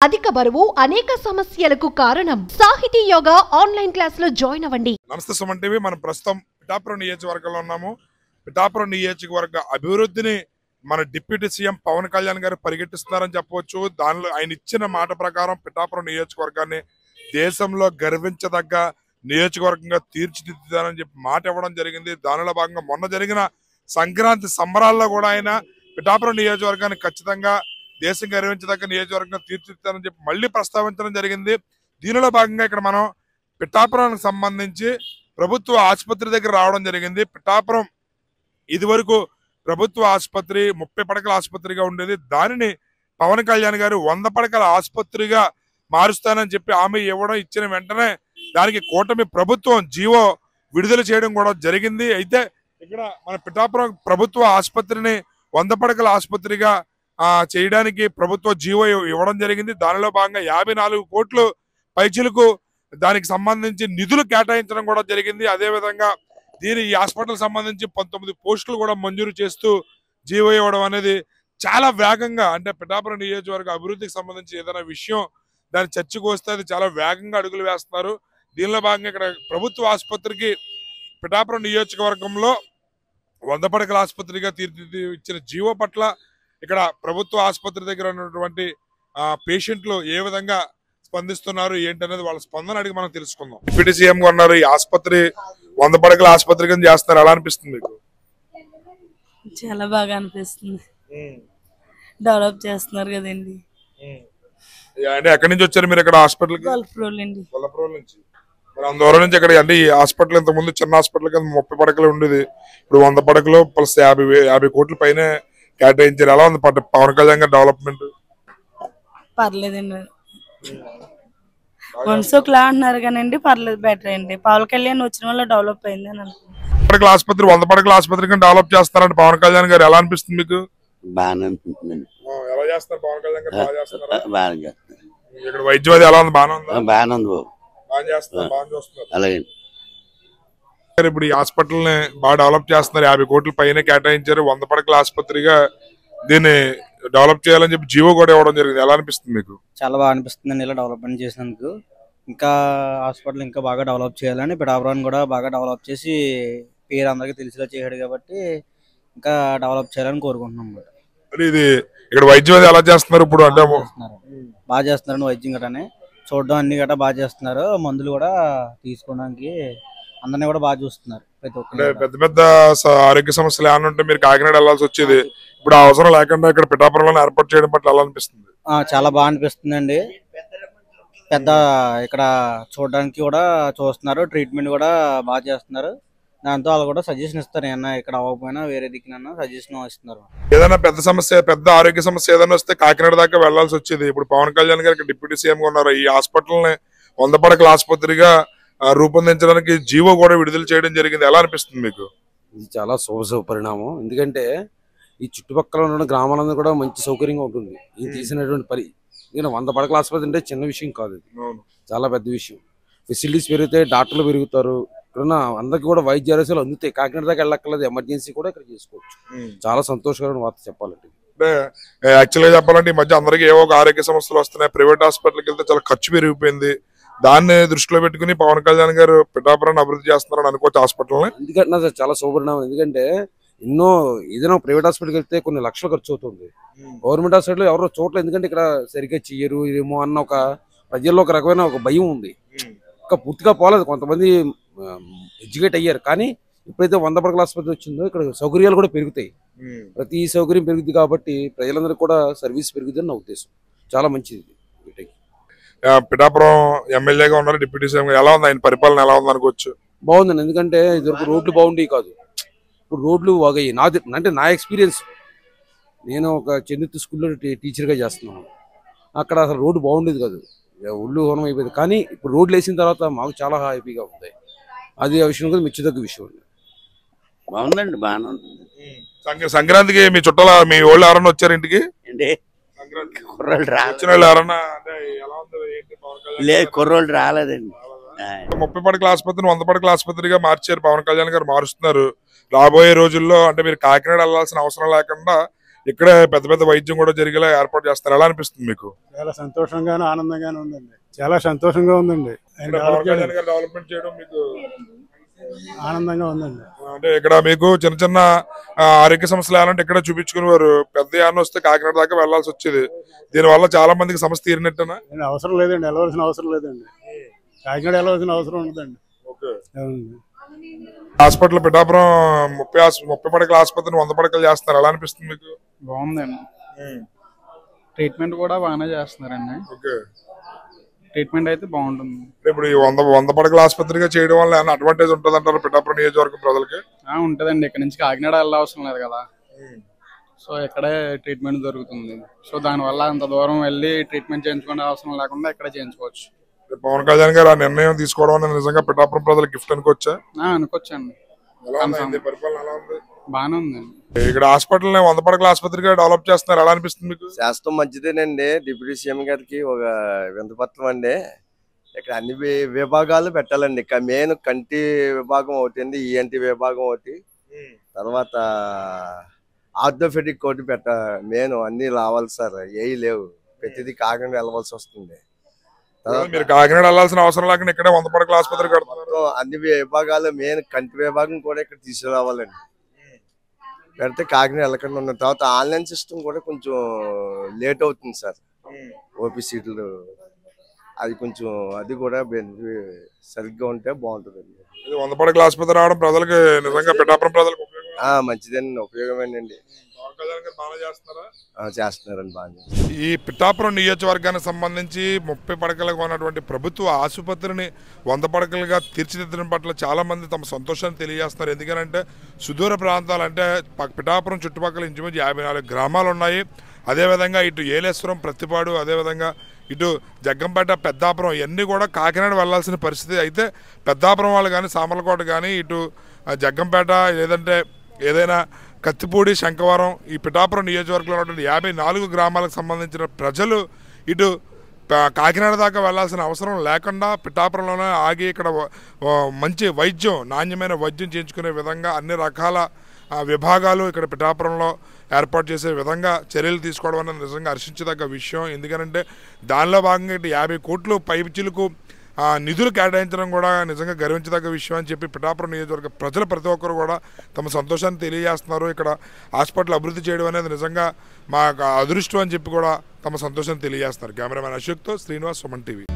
అధిక బరువు అనేక సమస్యలకు కారణం. సాహితీ యోగా ఆన్లైన్ క్లాసులో జాయిన్ అవ్వండి. నమస్తే సుమన్ టీవీ. మనం ప్రస్తుతం పిఠాపురం నియోజకవర్గంలో ఉన్నాము. పిఠాపురం నియోజకవర్గ అభివృద్ధిని మన డిప్యూటీ సీఎం పవన్ కళ్యాణ్ గారు పరిగెట్టిస్తున్నారని చెప్పవచ్చు. దానిలో ఆయన ఇచ్చిన మాట ప్రకారం పిఠాపురం నియోజకవర్గాన్ని దేశంలో గర్వించదగ్గ నియోజకవర్గంగా తీర్చిదిద్దుతారని చెప్పి మాట ఇవ్వడం జరిగింది. దానిలో భాగంగా మొన్న జరిగిన సంక్రాంతి సంబరాల్లో కూడా ఆయన పిఠాపురం నియోజకవర్గాన్ని ఖచ్చితంగా దేశం గర్వించదగ్గ నియోజకవర్గంగా తీర్చిదిద్దారని చెప్పి మళ్ళీ ప్రస్తావించడం జరిగింది. దీనిలో భాగంగా ఇక్కడ మనం పిఠాపురానికి సంబంధించి ప్రభుత్వ ఆసుపత్రి దగ్గర రావడం జరిగింది. పిఠాపురం ఇదివరకు ప్రభుత్వ ఆసుపత్రి 30 పడకల ఆసుపత్రిగా ఉండేది. దానిని పవన్ కళ్యాణ్ గారు 100 పడకల ఆసుపత్రిగా మారుస్తానని చెప్పి హామీ ఇచ్చిన వెంటనే దానికి కూటమి ప్రభుత్వం జీవో విడుదల చేయడం కూడా జరిగింది. అయితే ఇక్కడ మన పిఠాపురం ప్రభుత్వ ఆసుపత్రిని 100 పడకల ఆసుపత్రిగా చేయడానికి ప్రభుత్వ జీవో ఇవ్వడం జరిగింది. దానిలో భాగంగా 54 కోట్లు పైచిలకు దానికి సంబంధించి నిధులు కేటాయించడం కూడా జరిగింది. అదేవిధంగా ఈ హాస్పిటల్ సంబంధించి 19 పోస్టులు కూడా మంజూరు చేస్తూ జీవో ఇవ్వడం అనేది చాలా వేగంగా, అంటే పిఠాపురం నియోజకవర్గ అభివృద్ధికి సంబంధించి ఏదైనా విషయం దాని చర్చకు వస్తే అది చాలా వేగంగా అడుగులు వేస్తున్నారు. దీనిలో భాగంగా ఇక్కడ ప్రభుత్వ ఆసుపత్రికి పిఠాపురం నియోజకవర్గంలో 100 పడకల ఆసుపత్రిగా తీర్చిదిద్ది ఇచ్చిన జీవో పట్ల ఇక్కడ ప్రభుత్వ ఆసుపత్రి దగ్గర ఉన్నటువంటి పేషెంట్లు ఏ విధంగా స్పందిస్తున్నారు ఏంటనేది వాళ్ళ స్పందన అడిగి మనం తెలుసుకుందాం. డిప్యూటీ సీఎం గా ఉన్నారు. ఈ ఆసుపత్రి 100 పడకల ఆసుపత్రి కింద చేస్తున్నారు. ఎలా అనిపిస్తుంది మీకు? చాలా బాగా అనిపిస్తుంది. డెవలప్ చేస్తున్నారు కదండి. అంటే ఎక్కడి నుంచి వచ్చారు మీరు ఇక్కడ హాస్పిటల్? గొల్లప్రోల్ నుంచి. మరి దూరం నుంచి ఇక్కడ అంటే ఈ హాస్పిటల్ ఇంత ముందు చిన్న హాస్పిటల్ కింద 30 పడకలు ఉండేది. ఇప్పుడు 100 పడకలు ప్లస్ 50 కోట్ల పైన కేటాయించారు. ఎలా ఉంది పవన్ కళ్యాణ్ గారి డెవలప్మెంట్? పర్లేదండి. కొన్సోక్లా అంటున్నారు కానండి, పర్లేదు, బెటర్ అండి. పవన్ కళ్యాణ్ వచ్చిన వల్ల డెవలప్ అయింది అని అనుకుంటున్నాను. ఆసుపత్రి 100 పడకల ఆసుపత్రి కింద డెవలప్ చేస్తారంటే పవన్ కళ్యాణ్ గారు ఎలా అనిపిస్తుంది మీకు? బాగానే అనిపిస్తుంది. ఎలా చేస్తారు పవన్ కళ్యాణ్ గారు? బాగా చేస్తున్నారా? బాగానే చేస్తున్నారు. ఇక్కడ వైద్యం అది ఎలా ఉంది? బాగానే ఉందా? బాగానే ఉంది బాబు. బాగా చేస్తున్నారు, బాగా చూస్తున్నారు. అలాగే ఇప్పుడు ఈ హాస్పిటల్ ని బాగా డెవలప్ చేస్తున్నారు. 50 కోట్ల పైన కేటాయించారు. 100 పడకల ఆసుపత్రిగా దీన్ని డెవలప్ చేయాలని చెప్పి జీవో కూడా ఇవ్వడం జరిగింది. ఎలా అనిపిస్తుంది మీకు? చాలా బాగా అనిపిస్తుంది ఇలా డెవలప్మెంట్ చేసినందుకు. ఇంకా హాస్పిటల్ ఇంకా బాగా డెవలప్ చేయాలని, పిఠాపురాన్ని కూడా బాగా డెవలప్ చేసి పేరు అందరికీ తెలిసేలా చేశాడు కాబట్టి ఇంకా డెవలప్ చేయాలని కోరుకుంటున్నాం. ఇది ఇక్కడ వైద్యం ఎలా చేస్తున్నారు ఇప్పుడు? అంటే బాగా చేస్తున్నారు వైద్యం గట్రానే, చూడడం అన్ని గట్రా బాగా చేస్తున్నారు. మందులు కూడా తీసుకోవడానికి అందరినీ కూడా బాగా చూస్తున్నారు. ప్రతి ఒక్కరు పెద్ద పెద్ద ఆరోగ్య సమస్యలు ఏమైనా ఉంటే మీరు కాకినాడ వెళ్లాల్సి వచ్చేది, ఇప్పుడు అవసరం లేకుండా ఇక్కడ పిఠాపురంలో ఏర్పాటు చేయడం పట్ల ఎలా అనిపిస్తుంది? చాలా బాగా అనిపిస్తుంది అండి. పెద్ద ఇక్కడ చూడడానికి కూడా చూస్తున్నారు, ట్రీట్మెంట్ కూడా బాగా చేస్తున్నారు. దాంతో వాళ్ళు కూడా సజెషన్ ఇస్తారు. ఏమన్నా ఇక్కడ అవ్వకపోయినా వేరే దిక్కునన్నా సజెషన్ ఇస్తున్నారు. ఏదైనా పెద్ద సమస్య, పెద్ద ఆరోగ్య సమస్య ఏదైనా వస్తే కాకినాడ దాకా వెళ్లాల్సి వచ్చేది. ఇప్పుడు పవన్ కళ్యాణ్ గారికి డిప్యూటీ సీఎం గా ఉన్నారు. ఈ హాస్పిటల్ ని 100 పడకల ఆసుపత్రిగా రూపొందించడానికి జీవో కూడా విడుదల చేయడం జరిగింది. ఎలా అనిపిస్తుంది మీకు? ఇది చాలా శుభ పరిణామం. ఎందుకంటే ఈ చుట్టుపక్కల ఉన్న గ్రామాలందరూ కూడా మంచి సౌకర్యంగా ఉంటుంది ఇది తీసినటువంటి పని. ఎందుకంటే 100 పడకల ఆసుపత్రి అంటే చిన్న విషయం కాదు, ఇది చాలా పెద్ద విషయం. ఫెసిలిటీస్ పెరిగితే డాక్టర్లు పెరుగుతారు, ఇక్కడున్న అందరికి కూడా వైద్య ఆరోగ్యాలు అందుతాయి. కాకినాడ దాకా వెళ్ళక్కర్లేదు, ఎమర్జెన్సీ కూడా ఇక్కడ చేసుకోవచ్చు. చాలా సంతోషకరమైన వార్త చెప్పాలంటే. అంటే యాక్చువల్గా చెప్పాలంటే ఈ మధ్య అందరికీ ఏవో ఒక ఆరోగ్య సమస్యలు వస్తున్నాయి. ప్రైవేట్ హాస్పిటల్కి వెళ్తే చాలా ఖర్చు పెరిగిపోయింది. దాన్ని దృష్టిలో పెట్టుకుని పవన్ కళ్యాణ్ గారు పిఠాపురాన్ని అభివృద్ధి చేస్తున్నారని అనుకోవచ్చు హాస్పిటల్. ఎందుకంటే చాలా శుభపరిణామం. ఎందుకంటే ఏదైనా ప్రైవేట్ హాస్పిటల్కి వెళ్తే కొన్ని లక్షలు ఖర్చు అవుతుంది. గవర్నమెంట్ హాస్పిటల్ ఎవరో చోట్ల ఎందుకంటే ఇక్కడ సరిగ్గా చెయ్యరు ఏమో అన్న ఒక ప్రజల్లో ఒక రకమైన ఒక భయం ఉంది. ఇంకా పూర్తిగా పోలేదు, కొంతమంది ఎడ్యుకేట్ అయ్యారు. కానీ ఎప్పుడైతే 100 పడకల ఆసుపత్రి వచ్చిందో ఇక్కడ సౌకర్యాలు కూడా పెరుగుతాయి. ప్రతి సౌకర్యం పెరుగుతుంది కాబట్టి ప్రజలందరికీ కూడా సర్వీస్ పెరుగుతుందని నా ఉద్దేశం. చాలా మంచిది. పిఠాపురం ఎమ్మెల్యేగా ఉన్నారు, డిప్యూటీ సీఎం ఎలా ఉంది ఆయన పరిపాలన? ఎలా ఉంది అనుకోవచ్చు? బాగుందండి. ఎందుకంటే ఇదివరకు రోడ్లు బాగుండేవి కాదు, ఇప్పుడు రోడ్లు బాగాయి. అంటే నా ఎక్స్పీరియన్స్, నేను ఒక చెన్నెత్తి స్కూల్లో టీచర్గా చేస్తున్నాను. అక్కడ అసలు రోడ్డు బాగుండేది కాదు, ఒళ్ళు హోనం అయిపోయింది. కానీ ఇప్పుడు రోడ్లు వేసిన తర్వాత మాకు చాలా హ్యాపీగా ఉంది. అది ఆ విషయం కూడా మెచ్చుదగ్గ విషయం అండి. బాగుందండి, బాగానే ఉంది. సంక్రాంతికి మీ చుట్టాల మీ వాళ్ళు ఎవరన్నా వచ్చారు ఇంటికి? కుర్రోళ్ళు రాలేదండి. 30 పడకల ఆసుపత్రిని 100 పడకల ఆసుపత్రిగా మార్చారు. పవన్ కళ్యాణ్ గారు మారుస్తున్నారు. రాబోయే రోజుల్లో అంటే మీరు కాకినాడ వెళ్లాల్సిన అవసరం లేకుండా ఇక్కడే పెద్ద పెద్ద వైద్యం కూడా జరిగేలా ఏర్పాటు చేస్తారు. ఎలా అనిపిస్తుంది మీకు? చాలా సంతోషంగాను ఆనందంగాను ఉందండి. చాలా సంతోషంగా ఉందండి. డెవలప్మెంట్ చేయడం మీకు ఆనందంగా ఉందండి. అంటే ఇక్కడ మీకు చిన్న చిన్న ఆరోగ్య సమస్యలు ఏమంటే ఇక్కడ చూపించుకునేవారు. పెద్ద యానం వస్తే కాకినాడ దాకా వెళ్లాల్సి వచ్చేది. దీని వల్ల చాలా మందికి సమస్య తీరినట్టేనా? అవసరం లేదండి, వెళ్ళవలసిన అవసరం లేదండి. కాకినాడ వెళ్ళవలసిన అవసరం ఉండదండి. హాస్పిటల్ పిఠాపురం 30 పడకల ఆసుపత్రిని 100 పడకలు చేస్తున్నారు. ఎలా అనిపిస్తుంది మీకు? బాగుందండి. ట్రీట్మెంట్ కూడా బాగానే చేస్తున్నారండి. ఓకే, ట్రీట్మెంట్ అయితే బాగుంటుంది. ఇప్పుడు ఈ 100 పడకల ఆసుపత్రిగా చేయడం వల్ల ఏమైనా అడ్వాంటేజ్ ఉంటుంది అంటారు పిఠాపురం నియోజకవర్గం ప్రజలకి? ఉంటదండి. ఇక్కడ నుంచి కాకినాడ వెళ్ళవసరం లేదు కదా, సో ఇక్కడే ట్రీట్మెంట్ దొరుకుతుంది. సో దానివల్ల అంత దూరం వెళ్ళి ట్రీట్మెంట్ చేయించుకునే అవసరం లేకుండా ఇక్కడే చేయించుకోవచ్చు. పవన్ కళ్యాణ్ గారు ఆ నిర్ణయం తీసుకోవడం అనేది నిజంగా పిఠాపురం ప్రజలకు గిఫ్ట్ అనుకోవచ్చా? అనుకోవచ్చండి. బాగానే ఉందండి. ఇక్కడ హాస్పిటల్ 100 పడకల ఆసుపత్రిగా డెవలప్ చేస్తున్నారు. ఎలా అనిపిస్తుంది మీకు? శాస్త్రం మంచిదేనండి. డిప్యూటీ సీఎం గారికి ఒక వింతపత్రం అండి. ఇక్కడ అన్ని విభాగాలు పెట్టాలండి. ఇక మెయిన్ కంటి విభాగం ఒకటి అండి, ఈఎన్టీ విభాగం ఒకటి, తర్వాత ఆర్థోపెడిక్ ఒకటి మెయిన్ అన్ని రావాలి సార్. ఏవి లేవు, ప్రతిదీ కాకినాడ వెళ్ళవలసి వస్తుంది. మీరు కాకినాడ వెళ్ళాల్సిన అవసరం లేకుండా ఇక్కడే 100 పడకల ఆసుపత్రి కడుతున్నారు. అన్ని విభాగాలు మెయిన్ కంటి విభాగం కూడా ఇక్కడ తీసుకురావాలండి. పెడితే కాకినాడ వెళ్ళకుండా ఉన్న తర్వాత ఆన్లైన్ సిస్టమ్ కూడా కొంచెం లేట్ అవుతుంది సార్. ఓపీ సీట్లు అది కొంచెం అది కూడా సరిగ్గా ఉంటే బాగుంటుందండి. 100 పడకల ఆసుపత్రి రావడం ప్రజలకు నిజంగా పిఠాపురం ప్రజలకు మంచిదండి, ఉపయోగమేనండి. చేస్తున్నారండి బాగా. ఈ పిఠాపురం నియోజకవర్గానికి సంబంధించి 30 పడకలుగా ఉన్నటువంటి ప్రభుత్వ ఆసుపత్రిని 100 పడకలుగా తీర్చిదిద్దడం పట్ల చాలా మంది తమ సంతోషాన్ని తెలియజేస్తున్నారు. ఎందుకంటే సుదూర ప్రాంతాలు అంటే పిఠాపురం చుట్టుపక్కల ఇంచుమించు 54 గ్రామాలు ఉన్నాయి. అదేవిధంగా ఇటు ఏలేశ్వరం, ప్రతిపాడు, అదేవిధంగా ఇటు జగ్గంపేట, పెద్దాపురం ఇవన్నీ కూడా కాకినాడ వెళ్లాల్సిన పరిస్థితి. అయితే పెద్దాపురం వాళ్ళు కానీ, సామర్లకోట కానీ, ఇటు జగ్గంపేట, లేదంటే ఏదైనా కత్తిపూడి, శంఖవరం, ఈ పిఠాపురం నియోజకవర్గంలో ఉన్నటువంటి 54 గ్రామాలకు సంబంధించిన ప్రజలు ఇటు కాకినాడ దాకా వెళ్లాల్సిన అవసరం లేకుండా పిఠాపురంలోనే ఆగి ఇక్కడ మంచి వైద్యం, నాణ్యమైన వైద్యం చేయించుకునే విధంగా అన్ని రకాల విభాగాలు ఇక్కడ పిఠాపురంలో ఏర్పాటు చేసే విధంగా చర్యలు తీసుకోవడం అనేది నిజంగా హర్షించదగ్గ విషయం. ఎందుకంటే దానిలో భాగంగా ఇటు 50 కోట్లు పైచిలకు నిధులు కేటాయించడం కూడా నిజంగా గర్వించదగ్గ విషయం అని చెప్పి పిఠాపురం నియోజకవర్గ ప్రజలు ప్రతి ఒక్కరు కూడా తమ సంతోషాన్ని తెలియజేస్తున్నారు. ఇక్కడ హాస్పిటల్ అభివృద్ధి చేయడం అనేది నిజంగా మా అదృష్టం అని చెప్పి కూడా తమ సంతోషాన్ని తెలియజేస్తున్నారు. కెమెరామెన్ అశోక్తో శ్రీనివాస్, సుమన్ టీవీ.